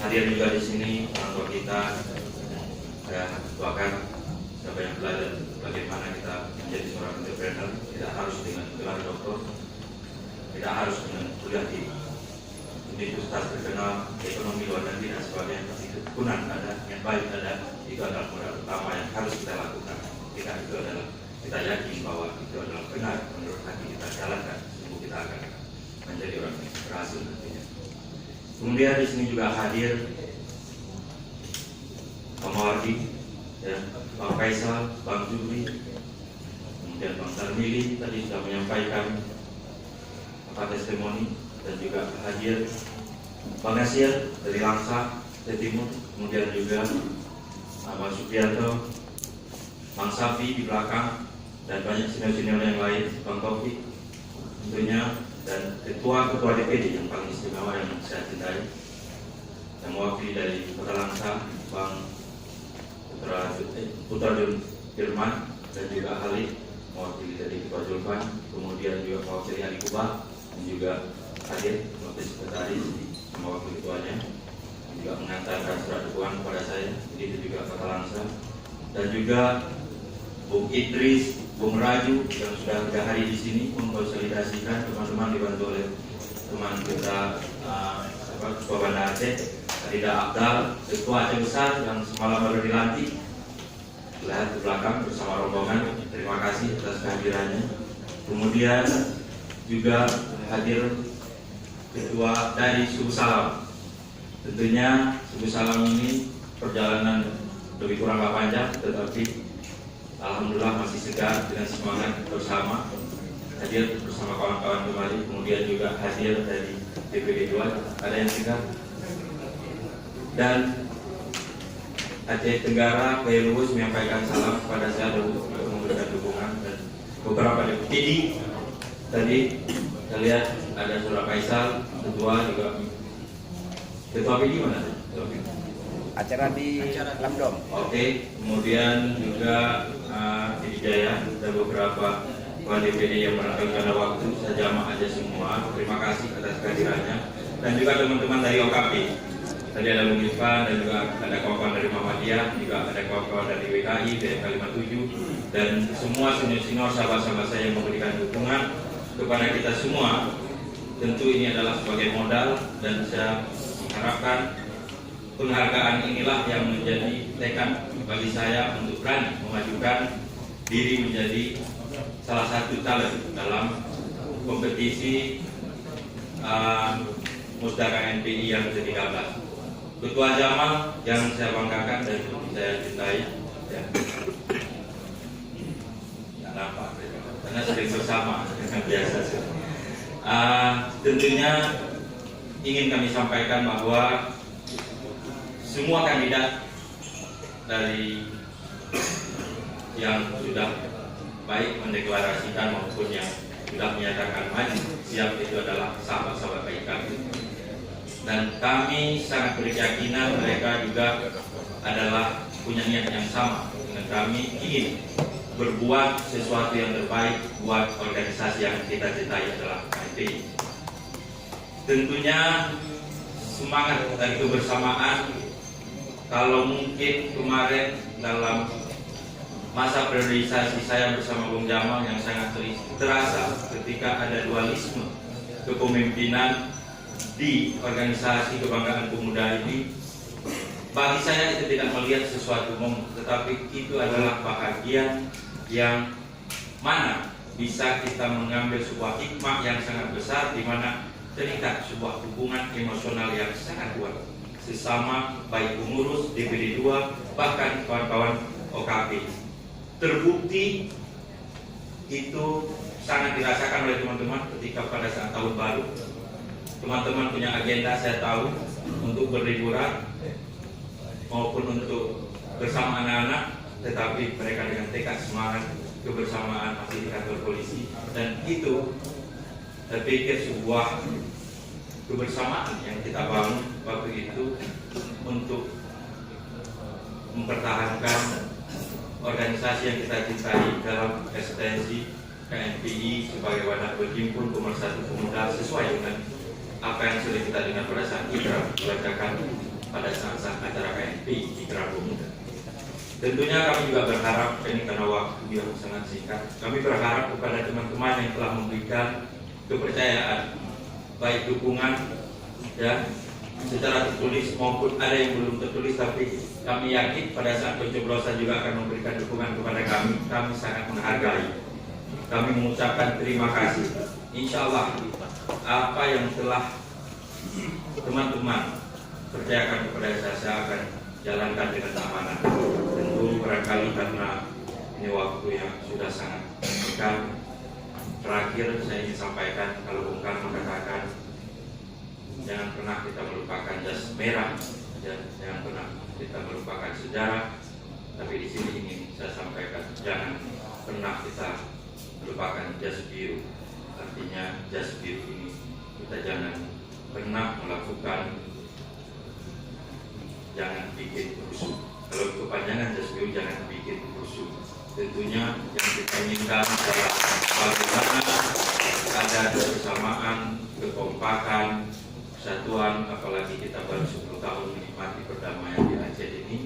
hadir juga di sini orang tua kita, dan bahkan siapa yang belajar bagaimana kita menjadi seorang entrepreneur. Tidak harus dengan gelar doktor, tidak harus dengan kuliah di universitas terkenal, ekonomi luar negeri dan sebagainya. Tapi ketekunan ada, yang baik ada, itu adalah modal utama yang harus kita lakukan. Kita itu adalah kita yakin bahwa itu adalah benar menurut hati kita jalankan, sungguh kita akan menjadi orang yang berhasil nantinya. Kemudian di sini juga hadir Pak Mawardi, ya, Pak Faisal, Bang Jubli, kemudian Bang Sarmili tadi sudah menyampaikan apa testimoni, dan juga hadir Bang Nasir dari Langsa, dari Timur, kemudian juga Bang Supriyanto, Bang Safi di belakang, dan banyak senior-senior yang lain, Bang Taufik tentunya, dan ketua-ketua DPD yang paling istimewa yang saya cintai, yang mewakili dari Kota Langsa, Bang Putra Firman, dan juga Halid mewakili dari Ketua Julfan, kemudian juga mewakili Ali Kubah, dan juga hadir wakil sekretaris sama wakil ketuanya, juga mengantarkan surat dukungan kepada saya, begitu juga Kota Langsa, dan juga Bung Idris, Bung Raju yang sudah hari di sini mengkonsolidasikan teman-teman, dibantu oleh teman kita Ketua Banda Aceh, Rida Abdal, Ketua Aceh Besar yang semalam baru dilantik, lihat di belakang bersama rombongan. Terima kasih atas kehadirannya. Kemudian juga hadir Ketua dari Subuh Salam. Tentunya Subuh Salam ini perjalanan lebih kurang 8 jam, tetapi alhamdulillah masih segar dengan semangat bersama, hadir bersama kawan-kawan kembali. Kemudian juga hadir dari DPD 2, ada yang segar, dan Aceh Tenggara Kiai Lubus menyampaikan salam kepada saya dan memberikan dukungan, dan beberapa DPD tadi kita lihat ada Saudara Faisal, ketua juga ketua PD mana? Acara di Lamdom. Oke, kemudian juga di Jaya ada beberapa ketua DPD yang barangkali pada waktu saya jamak aja semua. Terima kasih atas kehadirannya, dan juga teman-teman dari OKP. Tadi ada Bung Irfan, dan juga ada kawan-kawan dari Muhammadiyah, juga ada kawan-kawan dari WKI, BMK 57, dan semua senior-senior sahabat-sahabat saya yang memberikan dukungan kepada kita semua. Tentu ini adalah sebagai modal, dan saya mengharapkan penghargaan inilah yang menjadi tekad bagi saya untuk berani memajukan diri menjadi salah satu talent dalam kompetisi Musdaka NPI yang ke-13. Ketua Jamal yang saya banggakan dan saya cintai, ya. Nggak nampak, karena sering bersama biasa. Tentunya ingin kami sampaikan bahwa semua kandidat dari yang sudah baik mendeklarasikan maupun yang sudah menyatakan maju siap, itu adalah sahabat-sahabat baik kami, dan kami sangat berkeyakinan mereka juga adalah punya niat yang sama dengan kami, ingin berbuat sesuatu yang terbaik buat organisasi yang kita cintai adalah KNPI. Tentunya semangat dan kebersamaan, kalau mungkin kemarin dalam masa priorisasi saya bersama Bung Jamal yang sangat terasa ketika ada dualisme kepemimpinan di organisasi kebanggaan pemuda ini, bagi saya itu tidak melihat sesuatu umum, tetapi itu adalah bahagian yang mana bisa kita mengambil sebuah hikmah yang sangat besar, di mana terikat sebuah hubungan emosional yang sangat kuat sesama baik pengurus DPD 2 bahkan kawan-kawan OKP. Terbukti itu sangat dirasakan oleh teman-teman ketika pada saat tahun baru teman-teman punya agenda, saya tahu, untuk berliburan maupun untuk bersama anak-anak, tetapi mereka dengan tekad semangat kebersamaan masih di kantor polisi, dan itu saya pikir sebuah kebersamaan yang kita bangun waktu itu untuk mempertahankan organisasi yang kita cintai dalam eksistensi KNPI sebagai wadah berhimpun pemersatu pemuda sesuai dengan apa yang sudah kita dengar pada saat kita dibacakan pada saat acara KNP di Geraha Pemuda. Tentunya kami juga berharap, ini karena waktu yang sangat singkat, kami berharap kepada teman-teman yang telah memberikan kepercayaan, baik dukungan ya secara tertulis maupun ada yang belum tertulis, tapi kami yakin pada saat pencoblosan juga akan memberikan dukungan kepada kami. Kami sangat menghargai. Kami mengucapkan terima kasih. Insya Allah apa yang telah teman-teman percayakan kepada saya akan jalankan dengan amanah. Tentu barangkali karena ini waktu yang sudah sangat singkat, terakhir saya ingin sampaikan, kalau Bung Karno mengatakan jangan pernah kita melupakan jas merah, jangan pernah kita melupakan sejarah. Tapi di sini ingin saya sampaikan, jangan pernah kita melupakan jas biru. Artinya jas biru ini kita jangan pernah melakukan, jangan bikin rusuh. Kalau kepanjangan jas biru jangan bikin rusuh. Tentunya yang kita inginkan adalah bagaimana ada kebersamaan, kekompakan, kesatuan, apalagi kita baru 10 tahun menikmati perdamaian di Aceh ini.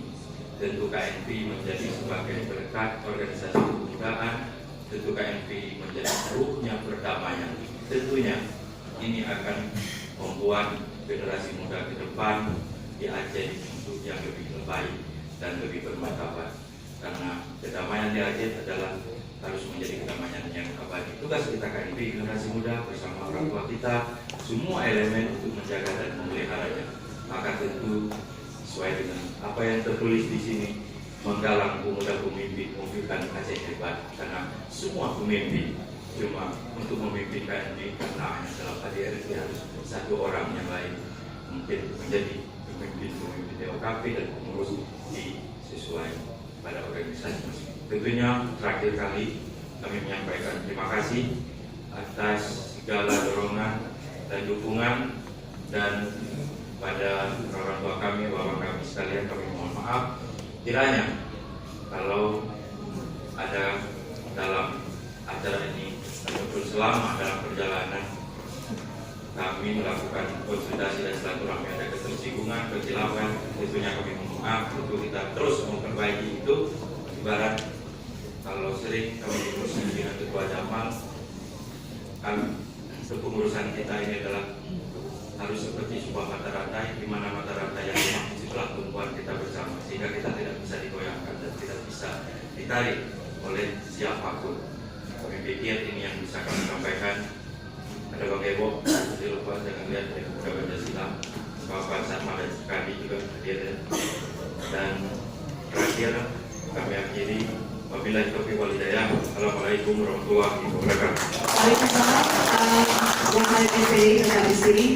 Tentu KNP menjadi sebagai berkat organisasi kebudayaan, tentu KNP menjadi ruhnya perdamaian. Tentunya ini akan membuat generasi muda ke depan di Aceh untuk yang lebih baik dan lebih bermartabat. Karena kedamaian di Aceh adalah harus menjadi kedamaian yang abadi. Tugas kita KNP generasi muda bersama orang tua kita, semua elemen untuk menjaga dan memeliharanya. Maka tentu sesuai dengan apa yang tertulis di sini, menggalang pemuda pemimpin, mewujudkan Aceh hebat. Karena semua pemimpin cuma untuk memimpin KNP karena hanya dalam HDRT harus satu orang yang lain mungkin menjadi pemimpin TOKP dan pengurus di sesuai pada organisasi. Tentunya terakhir kali kami menyampaikan terima kasih atas segala dorongan dan dukungan, dan pada orang tua kami, bapak kami sekalian, kami mohon maaf kiranya kalau ada dalam acara ini ataupun selama dalam perjalanan kami melakukan konsultasi dan silaturahmi ada ketersinggungan, kecilauan, tentunya kami mohon maaf. Untuk kita terus memperbaiki itu. Ibarat kalau sering kami diskusi dengan Ketua Jamal, kan kepengurusan kita ini adalah harus seperti sebuah mata rantai, di mana mata rantai yang lemah disitulah tumpuan kita bersama, sehingga kita tidak bisa digoyahkan dan tidak bisa ditarik oleh siapapun. Kami pikir ini yang bisa kami sampaikan. Ada Bang Ebo, jangan lupa jangan lihat dari Pemuda Pancasila, Bapak Sama dan kami juga hadir. Dan terakhir kami akhiri, wabillahi taufiq wal hidayah. Assalamualaikum warahmatullahi wabarakatuh. Waalaikumsalam. Yang hadir di sini.